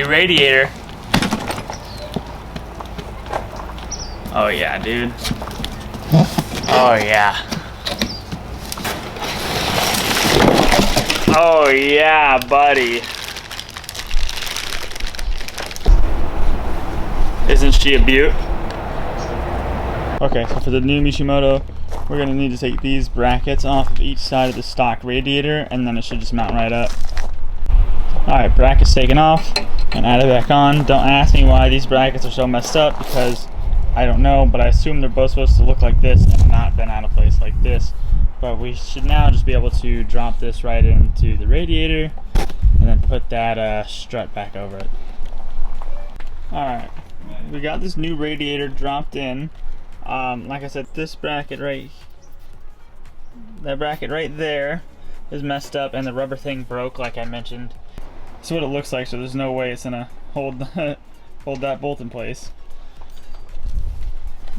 new radiator. Oh yeah, dude. Oh yeah. Oh yeah, buddy. Isn't she a beaut? Okay, so for the new Mishimoto, we're going to need to take these brackets off of each side of the stock radiator, and then it should just mount right up. Alright, brackets taken off, and add it back on. Don't ask me why these brackets are so messed up, because I don't know, but I assume they're both supposed to look like this and not been out of place like this. But we should now just be able to drop this right into the radiator, and then put that strut back over it. Alright, we got this new radiator dropped in. Like I said, this bracket right there is messed up, and the rubber thing broke like I mentioned. That's what it looks like, so there's no way it's gonna hold that bolt in place.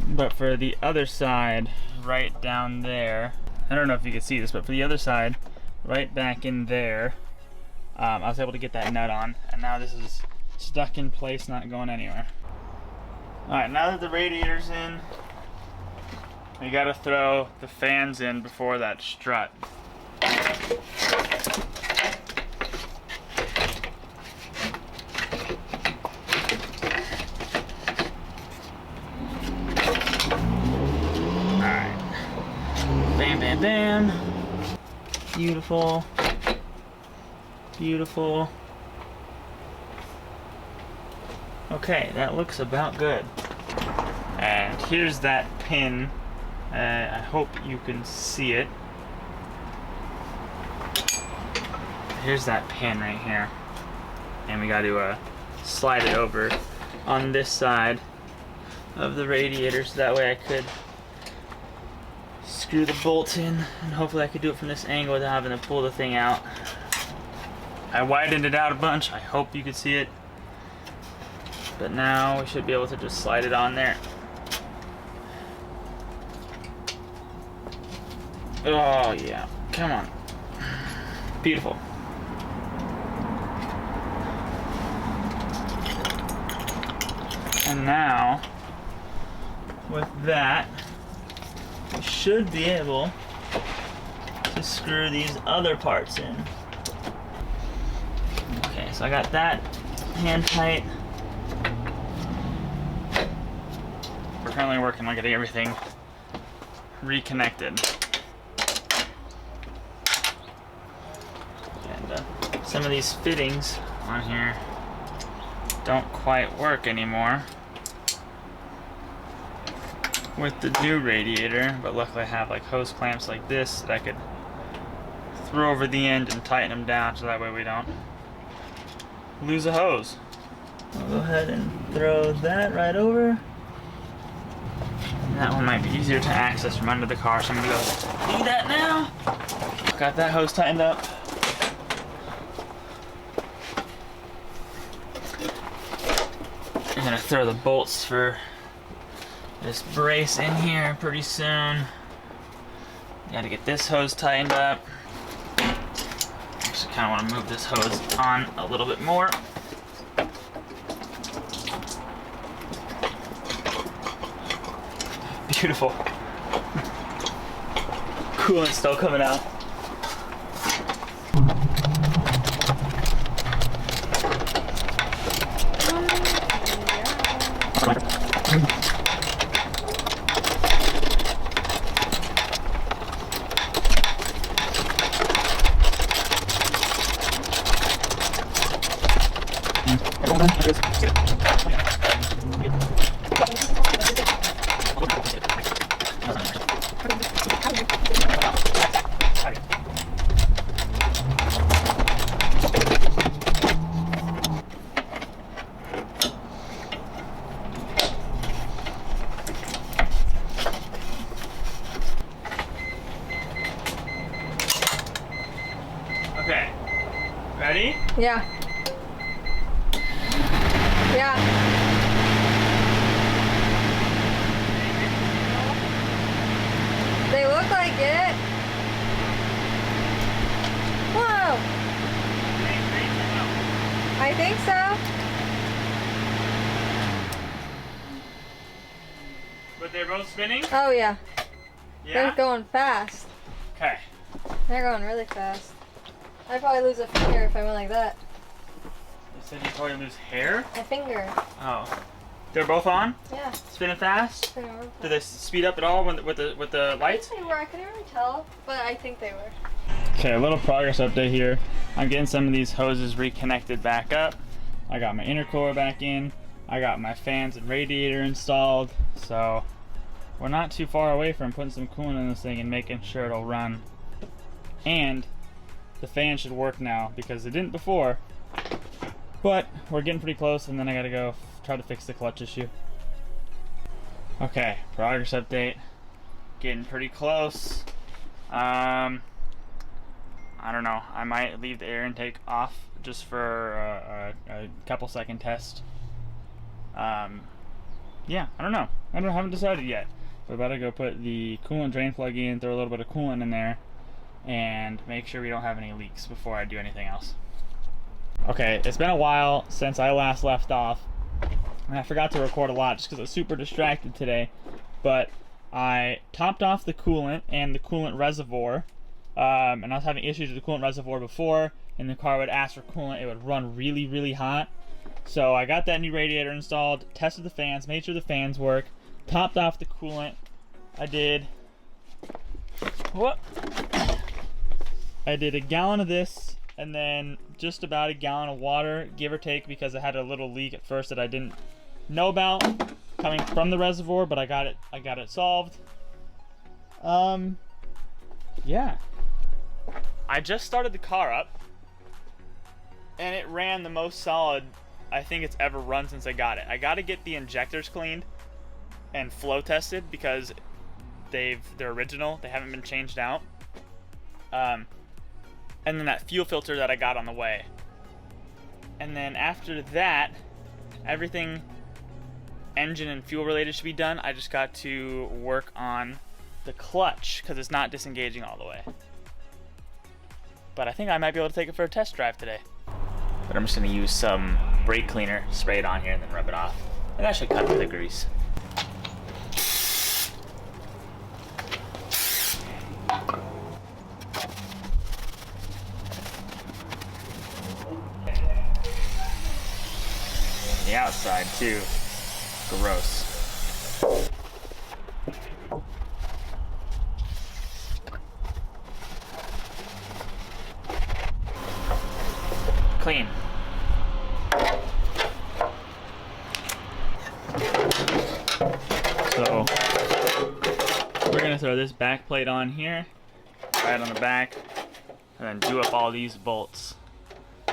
But for the other side, right down there, I don't know if you can see this, but for the other side, right back in there, I was able to get that nut on, and now this is stuck in place, not going anywhere. Alright, now that the radiator's in, we gotta throw the fans in before that strut. Alright. Bam, bam, bam. Beautiful. Beautiful. Okay, that looks about good. And here's that pin. I hope you can see it. Here's that pin right here. And we got to slide it over on this side of the radiator, so that way I could screw the bolt in, and hopefully I could do it from this angle without having to pull the thing out. I widened it out a bunch. I hope you could see it. But now we should be able to just slide it on there. Oh yeah, come on. Beautiful. And now, with that, we should be able to screw these other parts in. Okay, so I got that hand tight. We're currently working on getting everything reconnected. Some of these fittings on here don't quite work anymore with the new radiator, but luckily I have like hose clamps like this that I could throw over the end and tighten them down, so that way we don't lose a hose. I'll go ahead and throw that right over. And that one might be easier to access from under the car, so I'm gonna go do that now. Got that hose tightened up. I'm gonna throw the bolts for this brace in here pretty soon. Gotta get this hose tightened up. Just kinda wanna move this hose on a little bit more. Beautiful. Coolant's still coming out. Okay, ready? Yeah. Yeah. They look like it. Whoa. I think so. But they're both spinning? Oh yeah. Yeah? They're going fast. Okay. They're going really fast. I'd probably lose a finger if I went like that. You said you'd probably lose hair? A finger. Oh. They're both on? Yeah. Spinning fast? Spinning real fast. Did they speed up at all with the lights? They were. I couldn't really tell, but I think they were. Okay, a little progress update here. I'm getting some of these hoses reconnected back up. I got my intercooler back in. I got my fans and radiator installed. So we're not too far away from putting some coolant in this thing and making sure it'll run. And the fan should work now because it didn't before. But we're getting pretty close, and then I gotta go try to fix the clutch issue. Okay, progress update. Getting pretty close. I don't know. I might leave the air intake off just for a couple second test. Yeah, I don't know. Haven't decided yet. We're about to go put the coolant drain plug in, throw a little bit of coolant in there, and make sure we don't have any leaks before I do anything else. Okay, it's been a while since I last left off, and I forgot to record a lot just because I was super distracted today, but I topped off the coolant and the coolant reservoir, and I was having issues with the coolant reservoir before, and the car would ask for coolant. It would run really, really hot. So I got that new radiator installed, tested the fans, made sure the fans work, topped off the coolant. I did a gallon of this, and then just about a gallon of water, give or take, because I had a little leak at first that I didn't know about coming from the reservoir, but I got it solved. Yeah. I just started the car up, and it ran the most solid I think it's ever run since I got it. I got to get the injectors cleaned and flow tested because they're original. They haven't been changed out. And then that fuel filter that I got on the way. And then after that, everything engine and fuel related should be done. I just got to work on the clutch because it's not disengaging all the way. But I think I might be able to take it for a test drive today. But I'm just going to use some brake cleaner, spray it on here, and then rub it off. And that should cut through the grease. The outside too. Gross. Clean. So we're gonna throw this back plate on here, right on the back, and then do up all these bolts,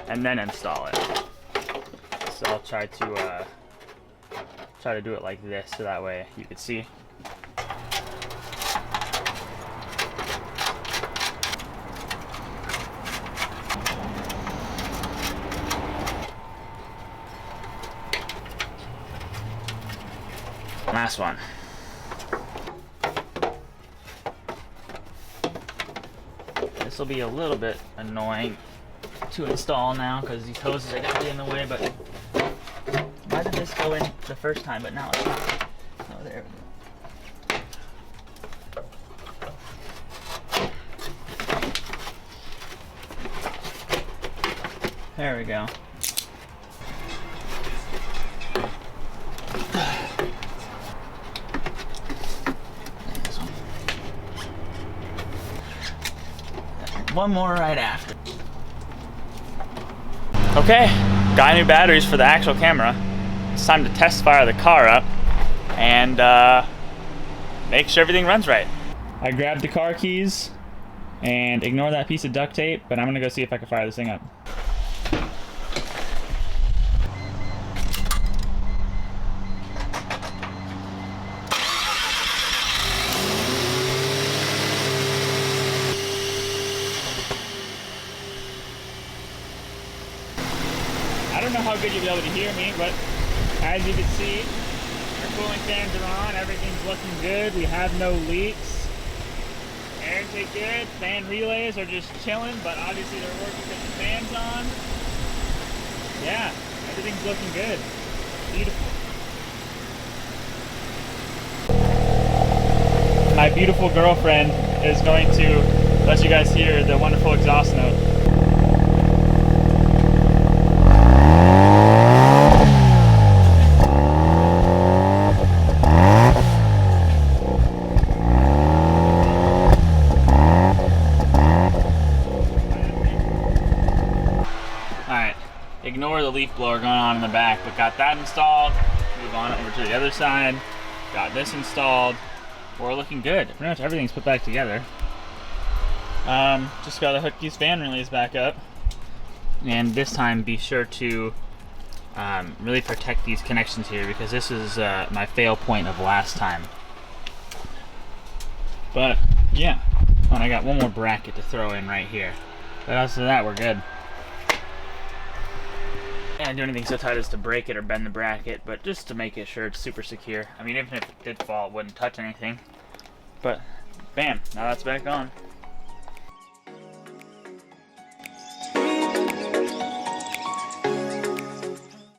and then install it. So I'll try to do it like this, so that way you can see. Last one. This will be a little bit annoying to install now because these hoses are going to be in the way, but why did this go in the first time, but now it's not? Oh, there we go. There we go. One more right after. Okay, got new batteries for the actual camera. It's time to test fire the car up and make sure everything runs right. I grabbed the car keys and ignore that piece of duct tape, but I'm gonna go see if I can fire this thing up. I don't know how good you'll be able to hear me, but as you can see, our cooling fans are on, everything's looking good, we have no leaks. Air intake good, fan relays are just chilling, but obviously they're working with the fans on. Yeah, everything's looking good. Beautiful. my beautiful girlfriend is going to let you guys hear the wonderful exhaust note. Alright, ignore the leaf blower going on in the back, but got that installed. Move on over to the other side. Got this installed. We're looking good. Pretty much everything's put back together. Just gotta hook these fan relays back up. And this time be sure to really protect these connections here, because this is my fail point of last time. But yeah, and I got one more bracket to throw in right here. But after that, we're good. I didn't do anything so tight as to break it or bend the bracket, but just to make it sure it's super secure. I mean, even if it did fall, it wouldn't touch anything. But bam, now that's back on.